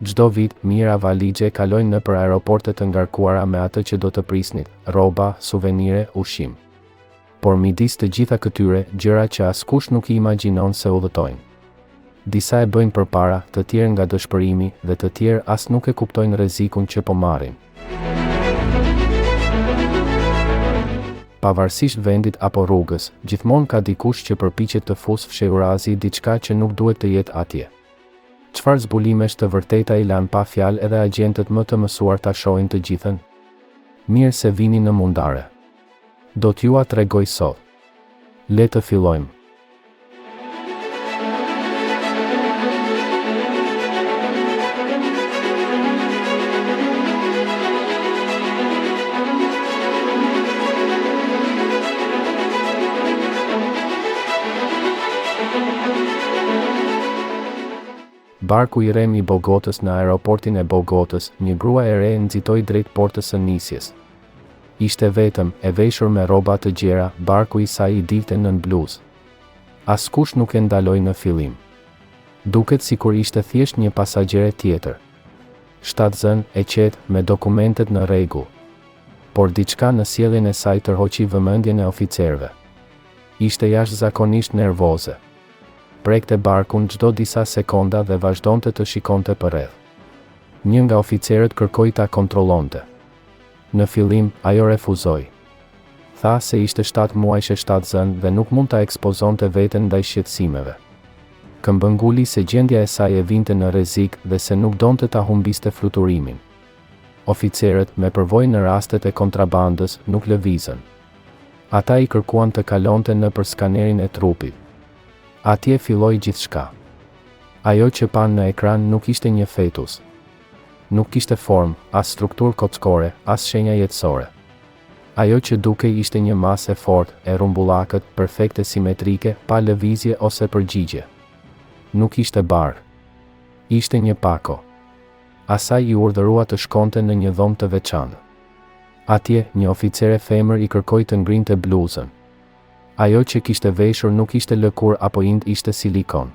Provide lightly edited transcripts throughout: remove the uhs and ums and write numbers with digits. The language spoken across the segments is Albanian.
Çdo vit, mijëra valigje kalojnë nëpër aeroportet të ngarkuara me atë që do të prisnit, rroba, suvenire, ushqim. Por midis të gjitha këtyre, gjëra që askush nuk i imagjinon se udhëtojnë. Disa e bëjnë përpara, të tjerë nga dëshpërimi, dhe të tjerë as nuk e kuptojnë rrezikun që po marrin. Pavarësisht vendit apo rrugës, gjithmonë ka dikush që përpiqet të fusë fshehurazi diçka që nuk duhet të jetë atje. Çfarë zbulimesh të vërteta i lanë pa fjalë edhe agjentët më të mësuar ta shohin të gjithën? Mirë se vini në mundare. Do t'ju a tregoj sot. Le të fillojmë. Barku i rem i Bogotës në aeroportin e Bogotës, një grua e re nxitoi drejt portës së nisjes. Ishte vetëm, e veshur me rroba të gjera, barku i saj i dilte nën bluzë. Askush nuk e ndaloi në fillim. Duket sikur ishte thjesht një pasagjere tjetër. Shtatzën, e qetë, me dokumentet në rregull. Por diçka në sjelljen e saj tërhoqi vëmendjen e oficerëve. Ishte jashtëzakonisht nervoze. Prekte barkun çdo disa sekonda dhe vazhdonte të shikonte përreth. Një nga oficerët kërkoi ta kontrollonte. Në fillim, ajo refuzoi. Tha se ishte 7 muajshe shtatzën dhe nuk mund ta ekspozonte veten ndaj shqetësimeve. Këmbënguli se gjendja e saj e vinte në rrezik dhe se nuk donte ta humbiste fluturimin. Oficerët, me përvojë në rastet e kontrabandës, nuk lëvizën. Ata i kërkuan të kalonte nëpër skanerin e trupit. Atje filloi gjithçka. Ajo që pan në ekran nuk ishte një fetus. Nuk kishte formë, as strukturë kockore, as shenja jetësore. Ajo që dukej ishte një masë e fortë, e rrumbullakët, perfekte simetrike, pa lëvizje ose përgjigje. Nuk ishte bark. Ishte një pako. Asaj i urdhërua të shkonte në një dhomë të veçantë. Atje, një oficere femër i kërkoi të ngrinte bluzën. Ajo që kishte veshur nuk ishte lëkur apo ind ishte silikon.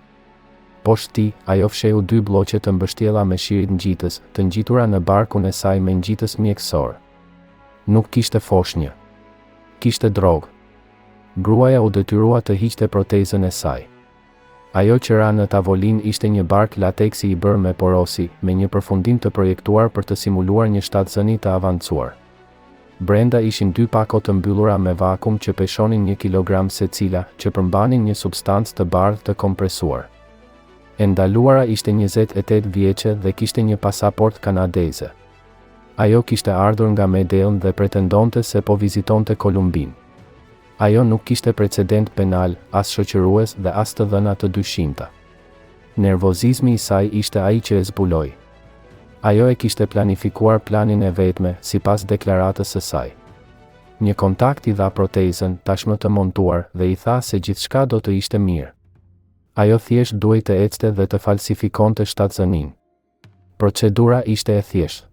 Poshtë tij, ajo fshehu 2 bloqe të mbështjella me shirit ngjitës, të ngjitura në barkun e saj me ngjitës mjekësor. Nuk kishte foshnjë. Kishte drogë. Gruaja u detyrua të hiqte protezën e saj. Ajo që ra në tavolinë ishte një bark lateksi i bërë me porosi, me një përfundim të projektuar për të simuluar një shtatzëni të avancuar. Brenda ishin 2 pako të mbyllura me vakum që peshonin 1 kilogram secila, që përmbanin një substancë të bardhë të kompresuar. E ndaluara ishte 28 vjeçe dhe kishte një pasaport kanadeze. Ajo kishte ardhur nga Medellin dhe pretendonte se po vizitonte Kolumbinë. Ajo nuk kishte precedent penal, as shoqërues dhe as të dhëna të dyshimta. Nervozizmi i saj ishte ai që e zbuloi. Ajo e kishte planifikuar planin e vetme, sipas deklaratës së saj. Një kontakt i dha protezën, tashmë të montuar, dhe i tha se gjithçka do të ishte mirë. Ajo thjesht duhej të ecte dhe të falsifikonte shtatzënin. Procedura ishte e thjeshtë.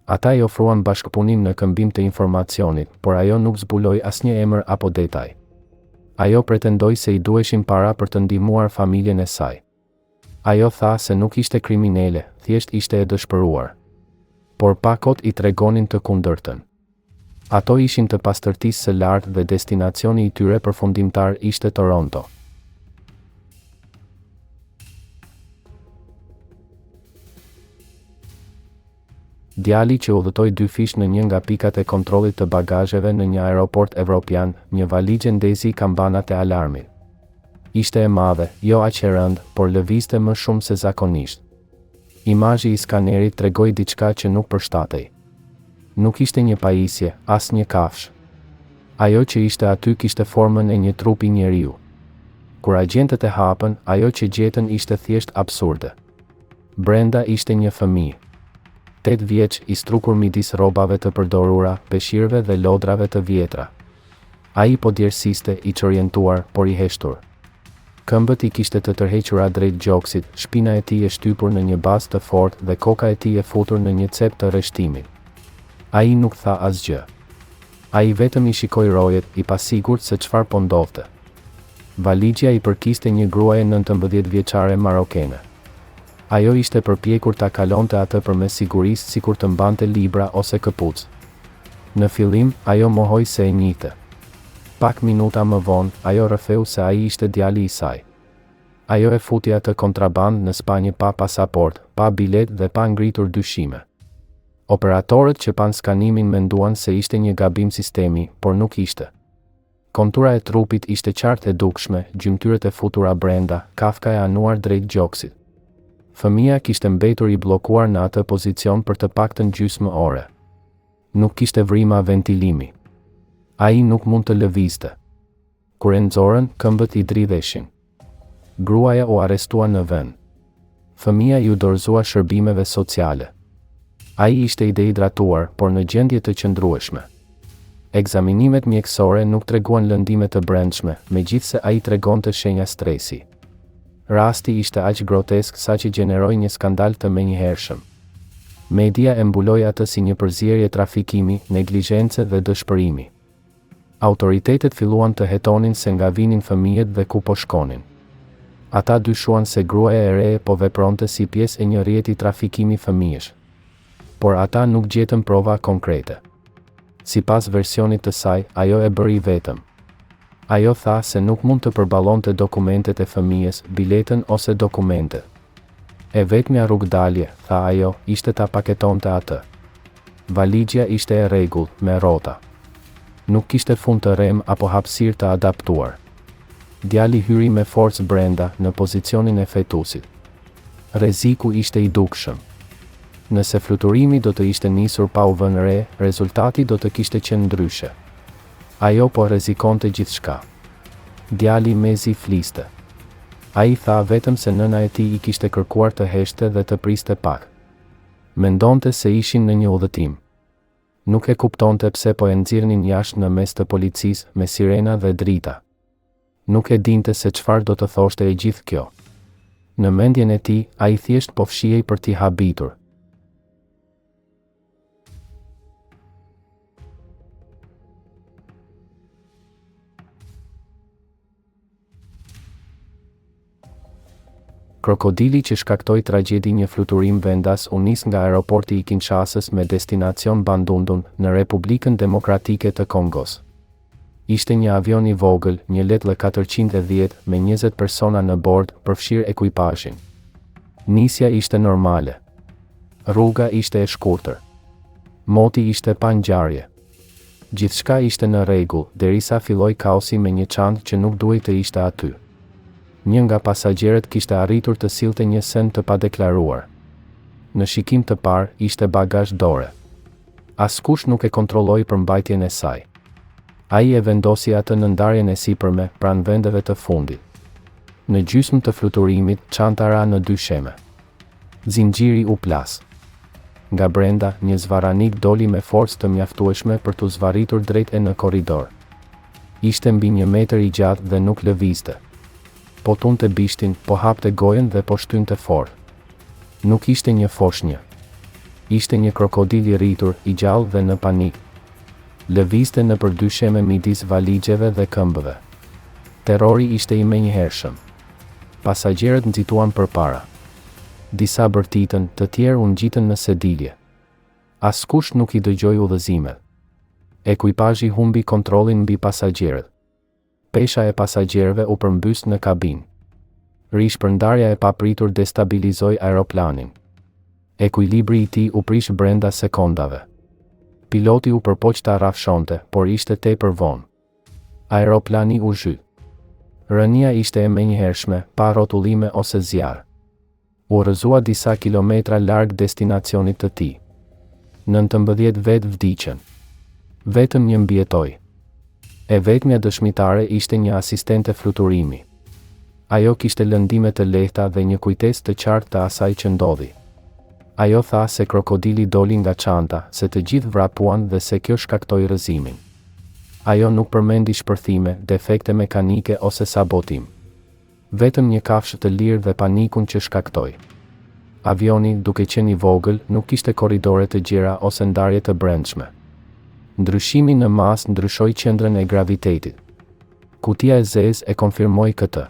Ata i ofruan bashkëpunim në këmbim të informacionit, por ajo nuk zbuloi asnjë emër apo detaj. Ajo pretendoi se i duheshin para për të ndihmuar familjen e saj. Ajo tha se nuk ishte kriminale, thjesht ishte e dëshpëruar. Por pakot i tregonin të kundërtën. Ato ishin të pastërtisë së lartë dhe destinacioni i tyre përfundimtar ishte Toronto. Djali që udhëtoi 2 fish në një nga pikat e kontrollit të bagazheve në një aeroport evropian, një valigje ndezi kambanat e alarmit. Ishte e madhe, jo aq e rëndë, por lëvizte më shumë se zakonisht. Imazhi i skanerit tregoi diçka që nuk përshtatej. Nuk ishte një pajisje, as një kafshë. Ajo që ishte aty kishte formën e një trupi njeriu. Kur agjentët e hapën, ajo që gjetën ishte thjesht absurde. Brenda ishte një fëmijë. 8 vjeç, i strukur midis rrobave të përdorura, peshirëve dhe lodrave të vjetra. Ai po djersiste, i çorientuar, por i heshtur. Këmbët i kishte të tërhequra drejt gjoksit, shpina e tij e shtypur në një bazë të fortë dhe koka e tij e futur në një cep të rreshtimit. Ai nuk tha asgjë. Ai vetëm I shikoi rojet, I pasigurt se çfarë po ndodhte. Valigjja I përkiste një gruaje 19 vjeçare marokene. Ajo ishte përpjekur ta kalonte atë përmes sigurisë sikur të mbante libra ose këpucë. Në fillim, ajo mohoi se e njihte. Pak minuta më vonë, ajo rrëfeu se ai ishte djali I saj. Ajo e futi atë kontraband në Spanjë pa pasaport, pa bilet dhe pa ngritur dyshime. Operatorët që pan skanimin menduan se ishte një gabim sistemi, por nuk ishte. Kontura e trupit ishte qartë e dukshme, gjymtyrët e futura brenda, kafka e anuar drejt gjoksit. Fëmia kishte mbetur I bllokuar në atë pozicion për të paktën gjysmë ore. Nuk kishte vrima ventilimi. Ai nuk mund të lëvizte. Kur e nxorën, këmbët I dridheshin. Gruaja u arrestua në vend. Fëmia I u dorëzua shërbimeve sociale. Ai ishte I dehidratuar, por në gjendje të qëndrueshme. Ekzaminimet mjekësore nuk treguan lëndime të brendshme, megjithse ai tregonte shenja stresi. Rasti ishte aq grotesk saqë gjeneroi një skandal të menjëhershëm. Media e mbuloi atë si një përzierje trafikimi, neglizhence dhe dëshpërimi. Autoritetet filluan të hetonin se nga vinin fëmijët dhe ku po shkonin. Ata dyshuan se gruaja e re po vepronte si pjesë e një rrjeti trafikimi fëmijësh. Por ata nuk gjetën prova konkrete. Sipas versionit të saj, ajo e bëri vetëm. Ajo tha se nuk mund të përballonte dokumentet e fëmijës, biletën ose dokumentet. E vetmja rrugdalje, tha ajo, ishte ta paketonte atë. Valigjja ishte e rregullt, me rrota. Nuk kishte fund të rem apo hapësirë të adaptuar. Djali hyri me forcë brenda, në pozicionin e fetusit. Rreziku ishte I dukshëm. Nëse fluturimi do të ishte nisur pa u vënë re, rezultati do të kishte qenë ndryshe. Ajo po rrezikonte gjithçka. Djali mezi fliste. Ai tha vetëm se nëna e tij I kishte kërkuar të heshte dhe të priste pak. Mendonte se ishin në një udhëtim. Nuk e kuptonte pse po e nxirrnin jashtë në mes të policisë me sirena dhe drita. Nuk e dinte se çfarë do të thoshte e gjithë kjo. Në mendjen e tij, ai thjesht po fshihej për t'i habitur. Krokodili që shkaktoi tragjedi një fluturim vendas u nis nga aeroporti I Kinshasës me destinacion Bandundun në Republikën Demokratike të Kongos. Ishte një avion I vogël, një Letl 410 me 20 persona në bord, përfshirë ekuipazhin. Nisja ishte normale. Rruga ishte e shkurtër. Moti ishte pa ngjarje. Gjithçka ishte në rregull, derisa filloi kaosi me një çantë që nuk duhej të ishte aty. Një nga pasagjerët kishte arritur të sillte një send të padeklaruar. Në shikim të parë, ishte bagazh dore. Askush nuk e kontrolloi përmbajtjen e saj. Ai e vendosi atë në ndarjen e sipërme, pranë vendeve të fundit. Në gjysmë të fluturimit, çanta ra në dy sheme. Zinxhiri u plas. Nga brenda, një zvaranik doli me forcë të mjaftueshme për t'u zvarritur drejt e në korridor. Ishte mbi 1 metër I gjatë dhe nuk lëvizte. Po tunte bishtin, po hapte gojen dhe po shtynte fort. Nuk ishte një foshnjë. Ishte një krokodil I rritur, I gjallë dhe në panik. Lëvizte në përdysheme midis valigjeve dhe këmbëve. Terrori ishte I menjëhershëm. Pasagjerët nxituan përpara. Disa bërtitën, të tjerë u ngjitën në sedilje. Askush nuk I dëgjoi udhëzimet. Ekuipazhi humbi kontrollin mbi pasagjerët. Pesha e pasagjerëve u përmbys në kabinë. Rishpërndarja e papritur destabilizoi aeroplanin. Ekuilibri I tij u prish brenda sekondave. Piloti u përpoq ta rrafshonte, por ishte tepër vonë. Aeroplani u zhyt. Rënia ishte e menjëhershme, pa rrotullime ose zjarr. U rrëzua disa kilometra larg destinacionit të tij. 19 vetë vdiqën. Vetëm një mbijetoi. E vetmja dëshmitare ishte një asistente fluturimi. Ajo kishte lëndime të lehta dhe një kujtesë të qartë të asaj që ndodhi. Ajo tha se krokodili doli nga çanta, se të gjithë vrapuan dhe se kjo shkaktoi rrëzimin. Ajo nuk përmendi shpërthime, defekte mekanike ose sabotim. Vetëm një kafshë të lirë dhe panikun që shkaktoi. Avioni, duke qenë I vogël, nuk kishte korridore të gjera ose ndarje të brendshme. Ndryshimi në mas ndryshoi qendrën e gravitetit. Kutia e zezë e konfirmoi këtë.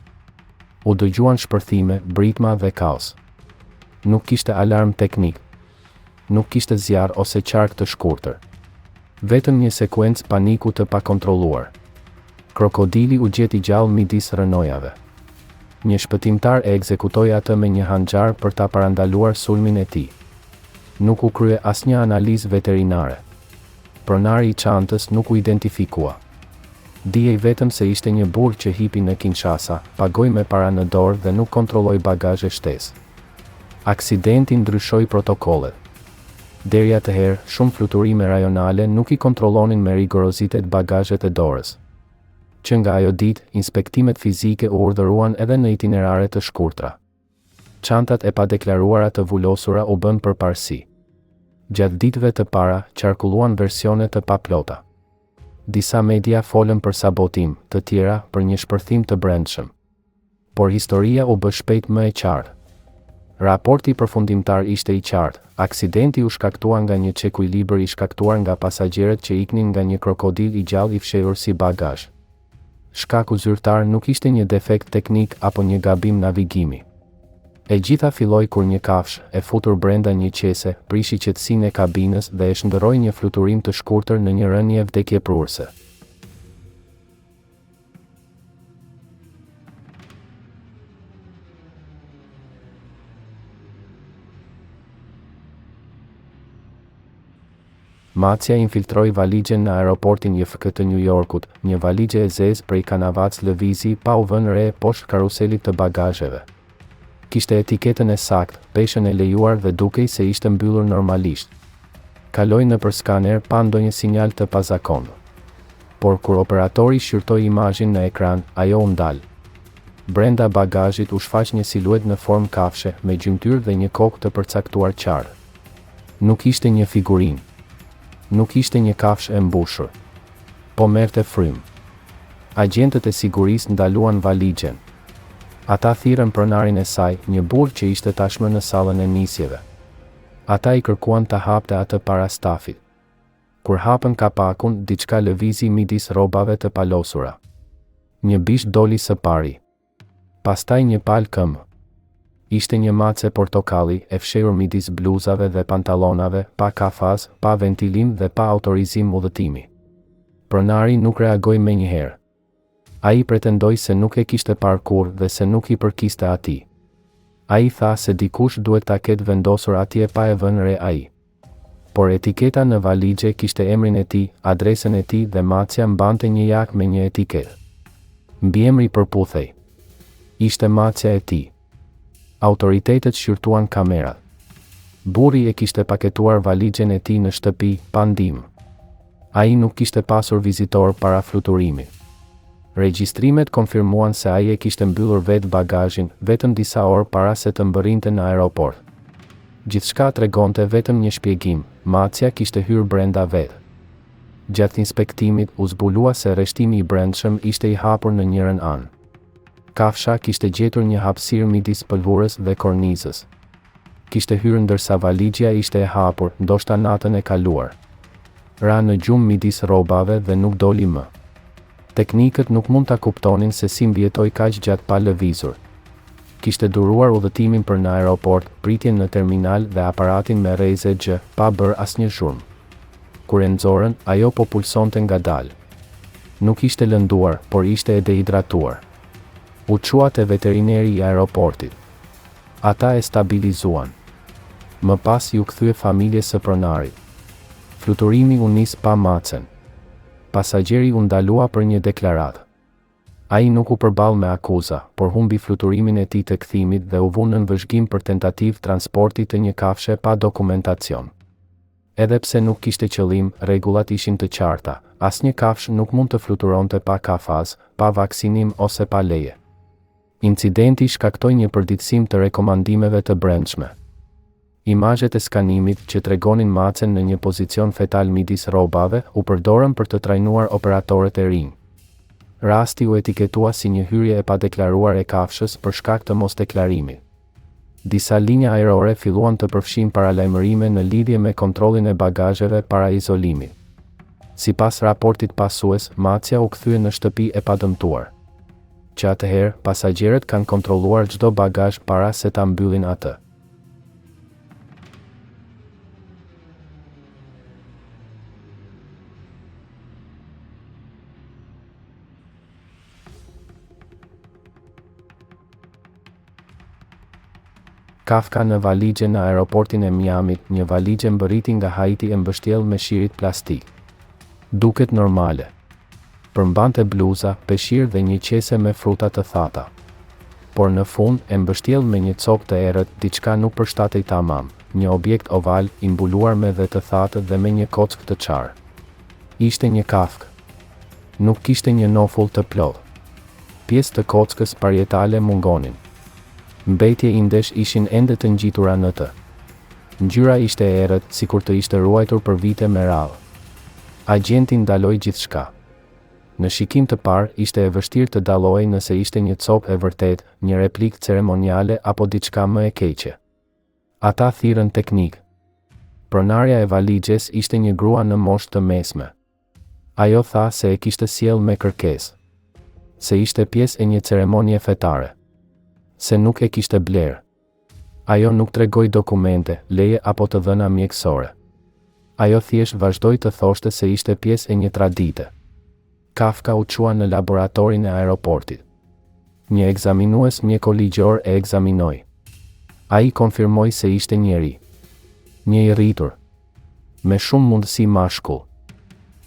U dëgjuan shpërthime, britma dhe kaos. Nuk kishte alarm teknik. Nuk kishte zjarr ose qark të shkurtër. Vetëm një sekuencë paniku të pakontrolluar. Krokodili u gjeti gjallë midis rënojave. Një shpëtimtar e ekzekutoi atë me një hanxhar për ta parandaluar sulmin e tij. Nuk u krye asnjë analizë veterinare. Pronari i çantës nuk u identifikua. Dijej vetëm se ishte një burr që hipi në Kinshasa, pagoi me para në dorë dhe nuk kontrolloi bagazhe shtesë. Aksidenti ndryshoi protokollet. Deri atëherë, shumë fluturime rajonale nuk i kontrollonin me rigorozitet bagazhet e dorës. Që nga ajo ditë, inspektimet fizike u urdhëruan edhe në itinerare të shkurtra. Çantat e padeklaruara të vulosura u bën përparësi. Gjatë ditëve të para, qarkulluan versione të paplota. Disa media folën për sabotim, të tjera për një shpërthim të brendshëm. Por historia u bë shpejt më e qartë. Raporti përfundimtar ishte i qartë. Aksidenti u shkaktua nga një çekuilibër i shkaktuar nga pasagerët që iknin nga një krokodil i gjallë i fshehur si bagazh. Shkaku zyrtar nuk ishte një defekt teknik apo një gabim navigimi. E gjitha filloi kur një kafshë, e futur brenda një qese, prishi qetësinë e kabinës dhe e shndërroi një fluturim të shkurtër në një rënje vdekjepruese. Macja infiltroi valigjen në aeroportin JFK të New Yorkut, një valigje e zezë prej Kanavacë lëvizi pa u vënë re poshtë karuselit të bagazheve. Kishte etiketën e saktë, peshën e lejuar dhe dukej se ishte mbyllur normalisht. Kaloi nëpër skaner pa ndonjë sinjal të pazakontë. Por kur operatori shqyrtoi imazhin në ekran, ajo u ndal. Brenda bagazhit u shfaq një siluet në formë kafshe, me gjymtyr dhe një kokë të përcaktuar qartë. Nuk ishte një figurinë. Nuk ishte një kafshë e mbushur. Po merrte frym. Agjentët e sigurisë ndaluan valigjen. Ata thirrën pronarin e saj, një burr që ishte tashmë në sallën e nisjeve. Ata i kërkuan ta hapte atë para stafit. Kur hapën kapakun, diçka lëvizi midis rrobave të palosura. Një bish doli së pari. Pastaj një palë këmbë. Ishte një mace portokalli, e fshehur midis bluzave dhe pantallonave, pa kafaz, pa ventilim dhe pa autorizim udhëtimi. Pronari nuk reagoi menjëherë. Ai pretendoi se nuk e kishte parë kurrë dhe se nuk i përkiste atij. Ai tha se dikush duhet ta ketë vendosur atje pa e vënë re ai. Por etiketa në valigje kishte emrin e tij, adresën e tij dhe macja mbante një jak me një etiketë. Mbiemri përputhej. Ishte macja e tij. Autoritetet shqyrtuan kamerat. Burri e kishte paketuar valigjen e tij në shtëpi, pa ndihmë. Ai nuk kishte pasur vizitor para fluturimit. Regjistrimet konfirmuan se ai e kishte mbyllur vetë bagazhin, vetëm disa orë para se të mbërrinte në aeroport. Gjithçka tregonte vetëm një shpjegim, macja kishte hyrë brenda vetë. Gjatë inspektimit u zbulua se rreshtimi i brendshëm ishte i hapur në njërin anë. Kafsha kishte gjetur një hapësirë midis pëlhurës dhe kornizës. Kishte hyrë ndërsa valigja ishte e hapur, ndoshta natën e kaluar. Ra në gjumë midis rrobave dhe nuk doli më. Teknikët nuk mund ta kuptonin se si mbjetoi kaq gjatë pa lëvizur. Kishte duruar udhëtimin për në aeroport, pritjen në terminal dhe aparatin me rreze gjë, pa bërë asnjë zhurmë. Kur e nxorën, ajo po pulsonte ngadalë. Nuk ishte lënduar, por ishte e dehidratuar. U çua te veterineri i aeroportit. Ata e stabilizuan. Më pas ju kthye familjes së pronarit. Fluturimi u nis pa macen. Pasagjeri u ndalua për një deklaratë. Ai nuk u përball me akuza, por humbi fluturimin e tij të kthimit dhe u vënë në vëzhgim për tentativë transporti të një kafshe pa dokumentacion. Edhe pse nuk kishte qëllim, rregullat ishin të qarta. Asnjë kafshë nuk mund të fluturonte pa kafaz, pa vaksinim ose pa leje. Incidenti shkaktoi një përditësim të rekomandimeve të brendshme. Imazhet e skanimit që tregonin macen në një pozicion fetal midis rrobave u përdorën për të trajnuar operatorët e rinj. Rasti u etiketua si një hyrje e padeklaruar e kafshës për shkak të mosdeklarimit. Disa linja ajrore filluan të përfshin paralajmërime në lidhje me kontrollin e bagazheve para izolimit. Sipas raportit pasues, macja u kthye në shtëpi e padëmtuar. Që atëherë, pasagjerët kanë kontrolluar çdo bagazh para se ta mbyllin atë. Kafka në valigje në aeroportin e Miamit, një valigje mbërriti nga Haiti e mbështjell me shirit plastik. Duket normale. Përmbante bluza, peshqir dhe një qese me fruta të thata. Por në fund e mbështjell me një copë të errët, diçka nuk përshtatej tamam, një objekt oval i mbuluar me dhe të thatë dhe me një kockë të qarë. Ishte një kafkë. Nuk kishte një nofull të plodh. Pjesë të kockës parietale mungonin. Mbetje i ndesh ishin ende të ngjitura në të. Ngjyra ishte e errët, sikur të ishte ruajtur për vite me radhë. Agjenti ndaloi gjithçka. Në shikim të parë, ishte e vështirë të dallojë nëse ishte një copë e vërtet, një replikë ceremoniale apo diçka më e keqe. Ata thirrën teknik. Pronarja e valigjes ishte një grua në moshë të mesme. Ajo tha se e kishte sjell me kërkesë. Se ishte pjesë e një ceremonie fetare. Se nuk e kishte blerë. Ajo nuk tregoi dokumente, leje apo të dhëna mjekësore. Ajo thjesht vazhdoi të thoshte se ishte pjesë e një tradite. Kafka u çua në laboratorin e aeroportit. Një ekzaminues mjekoligjor e ekzaminoi. Ai konfirmoi se ishte njeri. Një i rritur. Me shumë mundësi mashkull.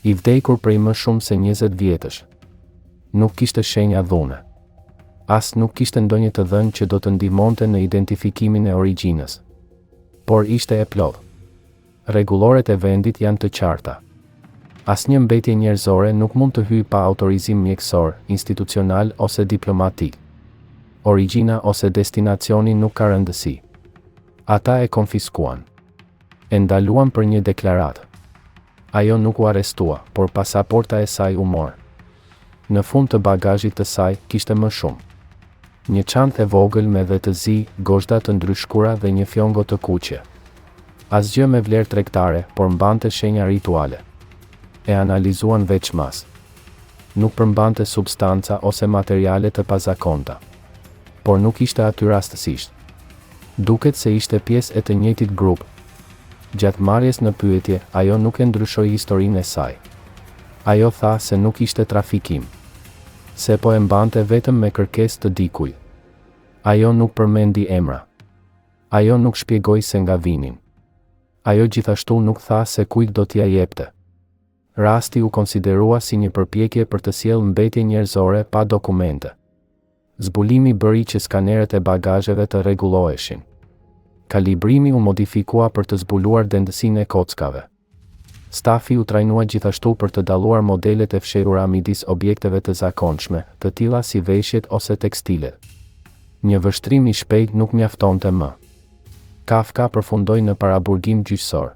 I vdekur prej më shumë se 20 vjetësh. Nuk kishte shenja dhune. As nuk kishte ndonjë të dhënë që do të ndihmonte në identifikimin e origjinës. Por ishte e plodh. Rregulloret e vendit janë të qarta. Asnjë mbetje njerëzore nuk mund të hyjë pa autorizim mjekësor, institucional ose diplomatik. Origjina ose destinacioni nuk ka rëndësi. Ata e konfiskuan. E ndaluan për një deklaratë. Ajo nuk u arrestua, por pasaporta e saj u mor. Në fund të bagazhit të saj kishte më shumë. Një çantë e vogël me dhe të zi, gozhda të ndryshkura dhe një fjongo të kuqe. Asgjë me vlerë tregtare, por mbante shenja rituale. E analizuan veçmas. Nuk përmbante substanca ose materiale të pazakonta. Por nuk ishte aty rastësisht. Duket se ishte pjesë e të njëjtit grup. Gjatë marrjes në pyetje, ajo nuk e ndryshoi historinë e saj. Ajo tha se nuk ishte trafikim. Se po e mbante vetëm me kërkesë të dikujt. Ajo nuk përmendi emra. Ajo nuk shpjegoi se nga vinin. Ajo gjithashtu nuk tha se kujt do t'ia jepte. Rasti u konsiderua si një përpjekje për të sjellë mbetje njerëzore pa dokumente. Zbulimi bëri që skaneret e bagazheve të rregulloheshin. Kalibrimi u modifikua për të zbuluar dendësinë e kockave. Stafi u trajnua gjithashtu për të dalluar modelet e fshehura midis objekteve të zakonshme, të tilla si veshjet ose tekstilet. Një vështrim i shpejt nuk mjaftonte më. Kafka përfundoi në paraburgim gjyqësor.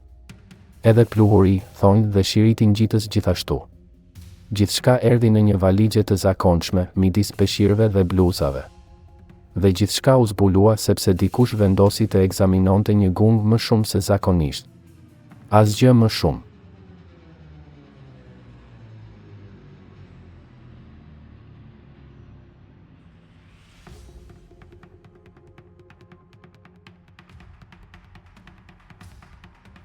Edhe pluhuri, thonjë dhe shiriti ngjitës gjithashtu. Gjithçka erdhi në një valigje të zakonshme, midis peshqirëve dhe bluzave. Dhe gjithçka u zbulua sepse dikush vendosi të ekzaminonte një gung më shumë se zakonisht. Asgjë më shumë.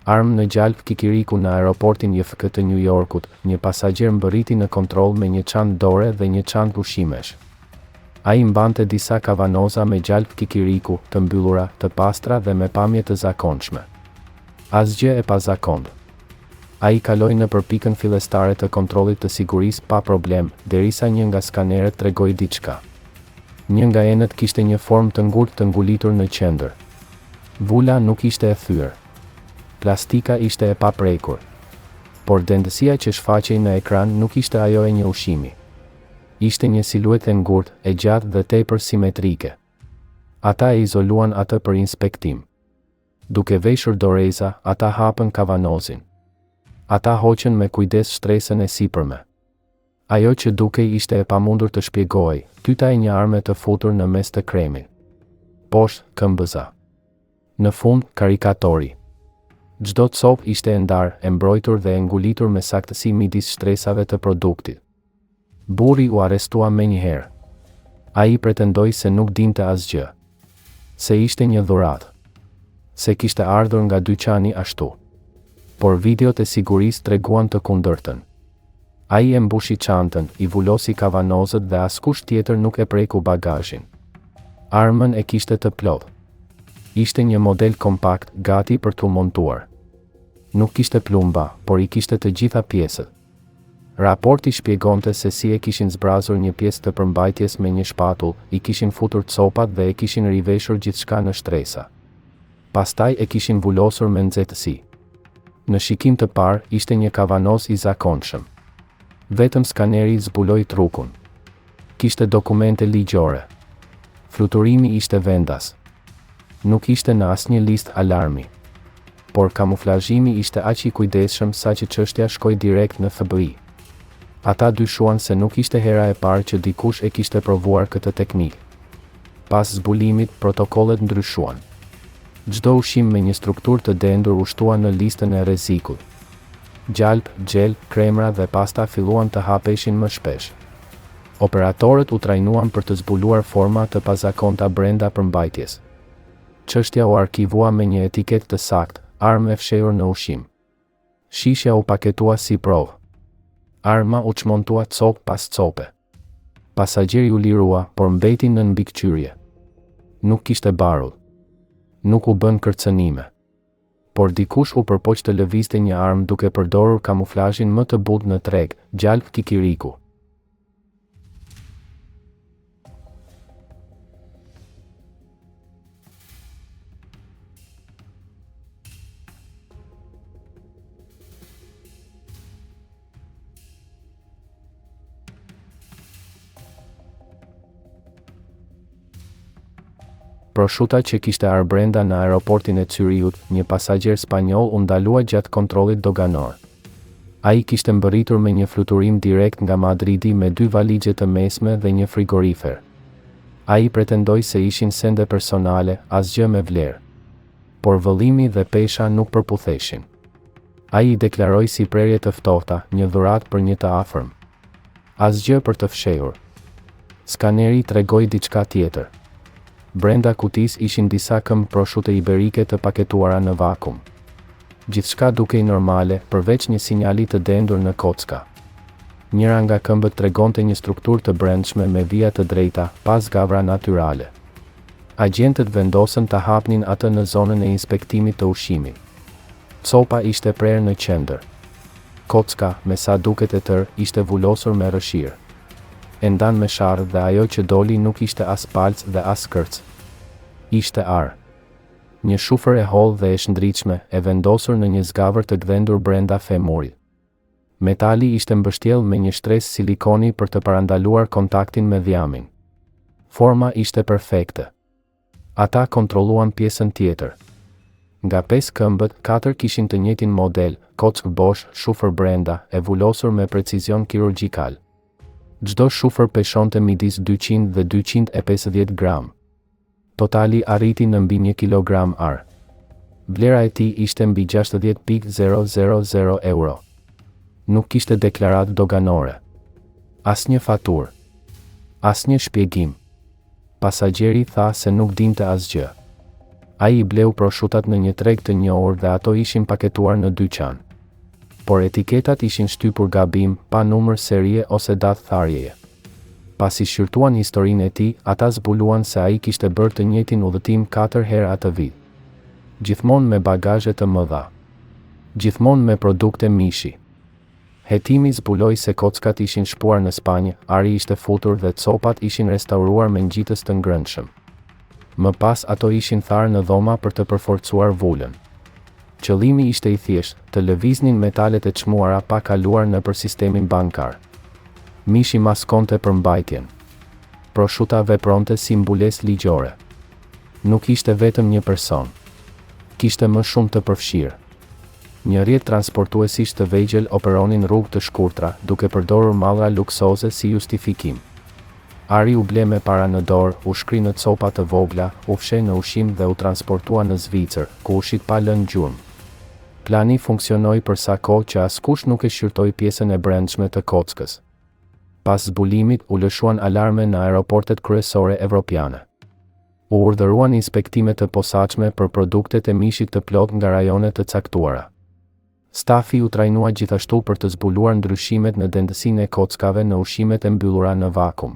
Armë në gjalp kikiriku në aeroportin JFK të New Yorkut, një pasagjer mbërriti në kontroll me një çantë dore dhe një çantë ushimesh. Ai mbante disa kavanoza me gjalp kikiriku, të mbyllura, të pastra dhe me pamje të zakonshme. Asgjë e pazakontë. Ai kaloi në përpikën fillestare të kontrollit të sigurisë pa problem, derisa një nga skaneret tregoi diçka. Një nga enët kishte një formë të ngurtë të ngulitur në qendër. Vula nuk ishte e thyer. Plastika ishte e paprekur. Por dendësia që shfaqej në ekran nuk ishte ajo e një ushimi. Ishte një siluetë e ngurtë, e gjatë dhe tepër simetrike. Ata e izoluan atë për inspektim. Duke veshur doreza, ata hapën kavanozin. Ata hoqën me kujdes shtresën e sipërme. Ajo që dukej ishte e pamundur të shpjegohej, tyta e një arme të futur në mes të kremit. Poshtë, këmbëza. Në fund, karikatori. Çdo copë ishte e ndarë, e mbrojtur dhe e ngulitur me saktësi midis shtresave të produktit. Burri u arrestua menjëherë. Ai pretendoi se nuk dinte asgjë. Se ishte një dhuratë. Se kishte ardhur nga dyqani ashtu. Por videot e sigurisë treguan të kundërtën. Ai e mbushi çantën, i vulosi kavanozët dhe askush tjetër nuk e preku bagazhin. Armën e kishte të plotë. Ishte një model kompakt, gati për t'u montuar. Nuk kishte plumba, por i kishte të gjitha pjesët. Raporti shpjegonte se si e kishin zbrazur një pjesë të përmbajtjes me një shpatull, i kishin futur copat dhe e kishin riveshur gjithçka në shtresa. Pastaj e kishin vulosur me nxehtësi. Në shikim të parë, ishte një kavanoz i zakonshëm. Vetëm skaneri zbuloi trukun. Kishte dokumente ligjore. Fluturimi ishte vendas. Nuk ishte në asnjë listë alarmi. Por kamuflazhimi ishte aq i kujdesshëm saqë çështja shkoi direkt në FBI. Ata dyshuan se nuk ishte hera e parë që dikush e kishte provuar këtë teknikë. Pas zbulimit, protokollet ndryshuan. Çdo ushqim me një strukturë të dendur u shtua në listën e rrezikut. Gjalp, gjel, kremra dhe pasta filluan të hapeshin më shpesh. Operatorët u trajnuan për të zbuluar forma të pazakonta brenda përmbajtjes. Çështja u arkivua me një etiketë të saktë, armë e fshehur në ushqim. Shishja u paketua si provë. Arma u çmontua copë pas cope. Pasagjeri u lirua, por mbeti në mbikëqyrje. Nuk kishte barull. Nuk u bën kërcënime. Por dikush u përpoq të lëvizte një armë duke përdorur kamuflazhin më të butë në treg, gjalp kikiriku. Prosciuta që kishte ardhur brenda në aeroportin e Zurichut, një pasagjer spanjoll u ndalua gjatë kontrollit doganor. Ai kishte mbërritur me një fluturim direkt nga Madridi me 2 valixhe të mesme dhe një frigorifer. Ai pretendoi se ishin sende personale, asgjë me vlerë. Por vëllimi dhe pesha nuk përputheshin. Ai i deklaroi si prerje të ftohta, një dhuratë për një të afërm. Asgjë për të fshehur. Skaneri tregoi diçka tjetër. Brenda kutis ishin disa këmbë prosciute iberike të paketuara në vakum. Gjithçka dukej normale, përveç një sinjali të dendur në kocka. Njëra nga këmbët tregonte një strukturë të brendshme me vija të drejta, pas gavra natyrale. Agjentët vendosën ta hapnin atë në zonën e inspektimit të ushqimit. Copa ishte prerë në qendër. Kocka, me sa duket e tërë, ishte vulosur me rrëshirë. E ndan me sharr dhe ajo që doli nuk ishte as palc dhe as kërc. Ishte ar. Një shufër e hollë dhe e shndritshme, e vendosur në një zgavër të gdhendur brenda femurit. Metali ishte mbështjell me një shtresë silikoni për të parandaluar kontaktin me dhjamin. Forma ishte perfekte. Ata kontrolluan pjesën tjetër. Nga 5 këmbët, 4 kishin të njëjtin model, kockë bosh, shufër brenda, e vulosur me precizion kirurgjikal. Çdo shufër peshonte midis 200 dhe 250 gram. Totali arriti në mbi 1 kilogram ar. Vlera e tij ishte mbi 60.000 euro. Nuk kishte deklaratë doganore. Asnjë faturë. Asnjë shpjegim. Pasagjeri tha se nuk dinte asgjë. Ai i bleu prosciutat në një treg të njohur dhe ato ishin paketuar në dyqan. Por etiketat ishin shtypur gabim, pa numër serie ose datë tharjeje. Pasi shqyrtuan historinë e tij, ata zbuluan se ai kishte bërë të njëjtin udhëtim 4 herë atë vit. Gjithmonë me bagazhe të mëdha. Gjithmonë me produkte mishi. Hetimi zbuloi se kockat ishin shpuar në Spanjë, ari ishte futur dhe copat ishin restauruar me ngjitës të ngrënshëm. Më pas ato ishin tharë në dhoma për të përforcuar vulën. Qëllimi ishte i thjeshtë, të lëviznin metalet e çmuara pa kaluar nëpër sistemin bankar. Mishi maskonte përmbajtjen. Prosciuta vepronte si mbulesë ligjore. Nuk ishte vetëm një person. Kishte më shumë të përfshirë. Një rrjet transportuesish të vegjël operonin rrugë të shkurtra, duke përdorur mallra luksoze si justifikim. Ari u ble me para në dorë, u shkri në copa të vogla, u fsheh në ushqim dhe u transportua në Zvicër, ku ushqit pa lënë gjurmë. Plani funksionoi për sa kohë që askush nuk e shqyrtoi pjesën e brendshme të kockës. Pas zbulimit u lëshuan alarme në aeroportet kryesore evropiane. U urdhëruan inspektime të posaçme për produktet e mishit të plot nga rajone të caktuara. Stafi u trajnua gjithashtu për të zbuluar ndryshimet në dendësinë e kockave në ushqimet e mbyllura në vakum.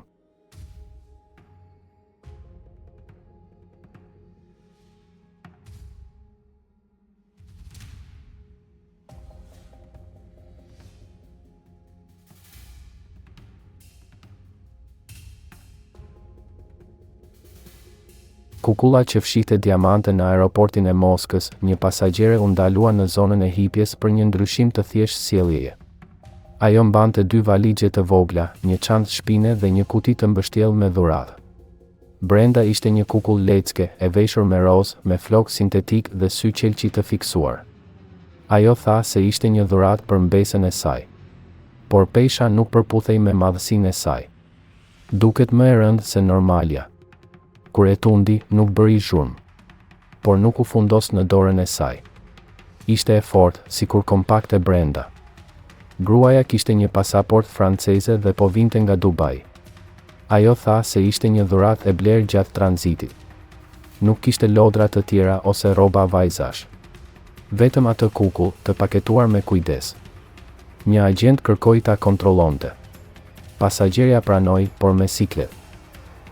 Kukulla që fshihte diamante në aeroportin e Moskës, një pasagjere u ndalua në zonën e hipjes për një ndryshim të thjeshtë sjelljeje. Ajo mbante 2 valixhe të vogla, një çantë shpine dhe një kuti të mbështjellë me dhuratë. Brenda ishte një kukull lecke, e veshur me rozë, me flok sintetik dhe sy qelçi të fiksuar. Ajo tha se ishte një dhuratë për mbesën e saj. Por pesha nuk përputhej me madhësinë e saj. Duket më e rëndë se normalja. Kur e tundi, nuk bëri zhurmë, por nuk u fundos në dorën e saj. Ishte e fortë, sikur kompakte brenda. Gruaja kishte një pasaport franceze dhe po vinte nga Dubai. Ajo tha se ishte një dhuratë e blerë gjatë tranzitit. Nuk kishte lodra të tjera ose rroba vajzash. Vetëm atë kukull, të paketuar me kujdes. Një agent kërkoi ta kontrollonte. Pasagerja pranoi, por me siklet.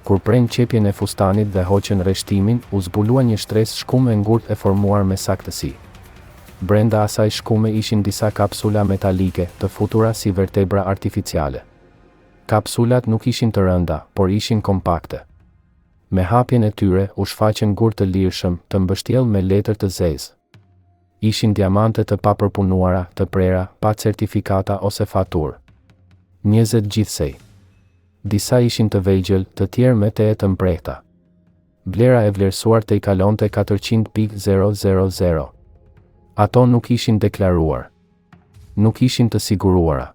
Kur pren qepjen e fustanit dhe hoqën rreshtimin, u zbulua një shtresë shkume ngurtë e formuar me saktësi. Brenda asaj shkume ishin disa kapsula metalike, të futura si vertebra artificiale. Kapsulat nuk ishin të rënda, por ishin kompakte. Me hapjen e tyre, u shfaqen gur të lirshëm, të mbështjellë me letër të zezë. Ishin diamante të papërpunuara, të prera, pa certifikata ose faturë. 20 gjithsej. Disa ishin të vegjël, të tjerë me teje të mprehta. Vlera e vlerësuar te i kalonte 400.000. Ato nuk ishin deklaruar. Nuk ishin të siguruara.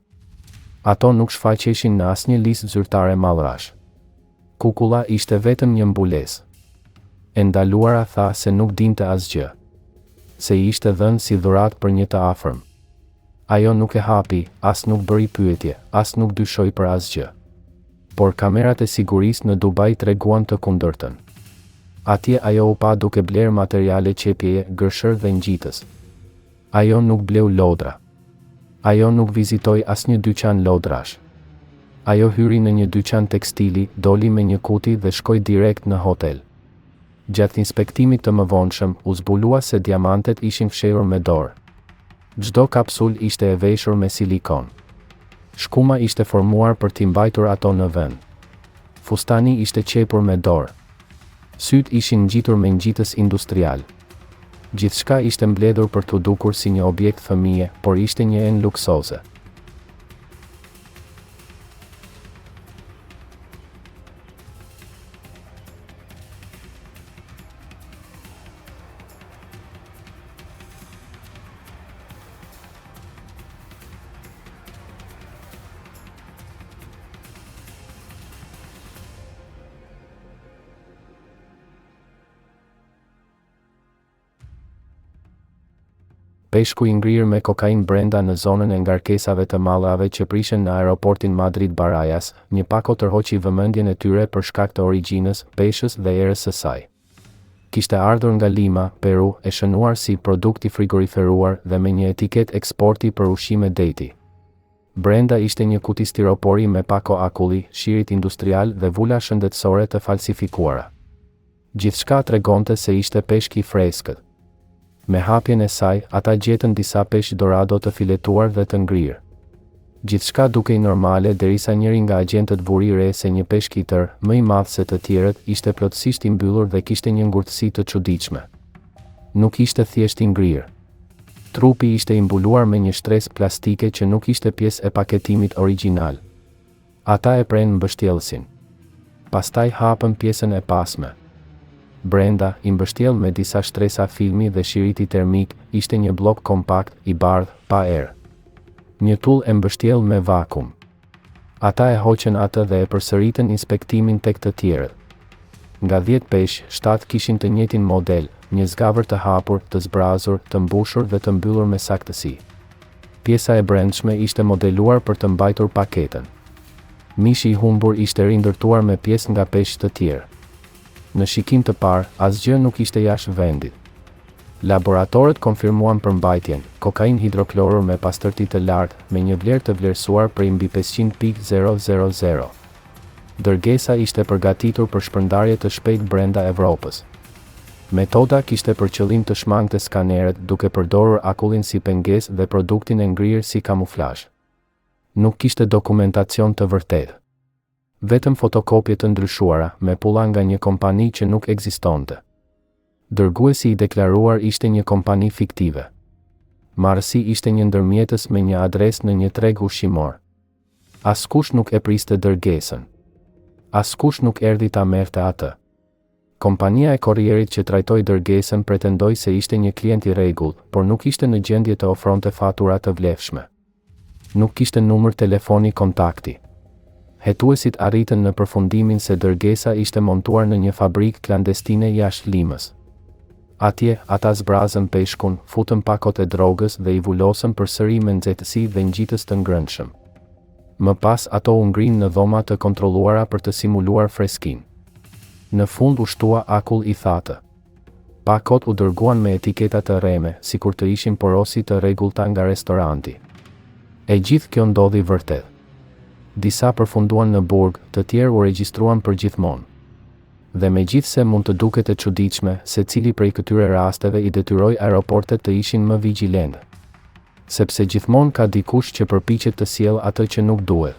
Ato nuk shfaqeshin në asnjë listë zyrtare mallrash. Kukulla ishte vetëm një mbulesë. E ndaluara tha se nuk dinte asgjë. Se i ishte dhënë si dhuratë për një të afërm. Ajo nuk e hapi, as nuk bëri pyetje, as nuk dyshoi për asgjë. Por kamerat e sigurisë në Dubai treguan të kundërtën. Atje ajo u pa duke blerë materiale qepjeje, gërshër dhe ngjitës. Ajo nuk bleu lodra. Ajo nuk vizitoi asnjë dyqan lodrash. Ajo hyri në një dyqan tekstili, doli me një kuti dhe shkoi direkt në hotel. Gjatë inspektimit të mëvonshëm, u zbulua se diamantet ishin fshehur me dorë. Çdo kapsul ishte e veshur me silikon. Shkuma ishte formuar për t'i mbajtur ato në vend. Fustani ishte qepur me dorë. Syt ishin ngjitur me ngjitës industrial. Gjithçka ishte mbledhur për t'u dukur si një objekt fëmije, por ishte një enë luksoze. Peshku i ngrirë me kokainë brenda në zonën e ngarkesave të mallrave që prishen në aeroportin Madrid Barajas, një pako tërhoqi vëmendjen e tyre për shkak të origjinës, peshës dhe erës së saj. Kishte ardhur nga Lima, Peru, e shënuar si produkt i frigoriferuar dhe me një etiket eksporti për ushqime deti. Brenda ishte një kuti stiropori me pako akulli, shirit industrial dhe vula shëndetësore të falsifikuara. Gjithçka tregonte se ishte peshk i freskët. Me hapjen e saj, ata gjetën disa peshq dorado të filetuar dhe të ngrirë. Gjithçka dukej normale derisa njëri nga agentët vuri re se një peshk i tërë, më i madh se të tjerët, ishte plotësisht i mbyllur dhe kishte një ngurtësi të çuditshme. Nuk ishte thjesht i ngrirë. Trupi ishte i mbuluar me një shtresë plastike që nuk ishte pjesë e paketimit origjinal. Ata e prenë mbështjellësin. Pastaj hapën pjesën e pasme. Brenda, i mbështjellë me disa shtresa filmi dhe shiriti termik, ishte një blok kompakt, i bardhë, pa erë. Një tull e mbështjellë me vakum. Ata e hoqën atë dhe e përsëritën inspektimin tek të tjerët. Nga 10 peshë, 7 kishin të njëjtin model, një zgavër të hapur, të zbrazur, të mbushur dhe të mbyllur me saktësi. Pjesa e brendshme ishte modeluar për të mbajtur paketën. Mishi i humbur ishte rindërtuar me pjesë nga peshë të tjerë. Në shikim të parë, asgjë nuk ishte jashtë vendit. Laboratorët konfirmuan përmbajtjen, kokain hidroklorur me pastërti të lartë, me një vlerë të vlerësuar prej mbi 500.000. Dërgesa ishte përgatitur për shpërndarje të shpejtë brenda Evropës. Metoda kishte për qëllim të shmangte skaneret duke përdorur akullin si pengesë dhe produktin e ngrirë si kamuflazh. Nuk kishte dokumentacion të vërtetë. Vetëm fotokopje të ndryshuara me pulla nga një kompani që nuk ekzistonte. Dërguesi i deklaruar ishte një kompani fiktive. Marrësi ishte një ndërmjetës me një adresë në një treg ushqimor. Askush nuk e priste dërgesën. Askush nuk erdhi ta merrte atë. Kompania e korrierit që trajtoi dërgesën pretendoi se ishte një klient i rregullt, por nuk ishte në gjendje të ofronte fatura të vlefshme. Nuk kishte numër telefoni kontakti. Hetuesit arritën në përfundimin se dërgesa ishte montuar në një fabrikë klandestine jashtë Limës. Atje, ata zbrazën peshkun, futën pakot e drogës dhe i vulosën përsëri me nxehtësi dhe ngjitës të ngrënshëm. Më pas ato u ngrinë në dhoma të kontrolluara për të simuluar freskinë. Në fund u shtua akull i thatë. Pakot u dërguan me etiketa të rreme, sikur të ishin porosi të rregullta nga restoranti. E gjithë kjo ndodhi vërtet. Disa përfunduan në burg, të tjerë u regjistruan për gjithmonë. Dhe megjithse mund të duket e çuditshme, secili prej këtyre rasteve i detyroi aeroportet të ishin më vigjilentë. Sepse gjithmonë ka dikush që përpiqet të sjellë atë që nuk duhet.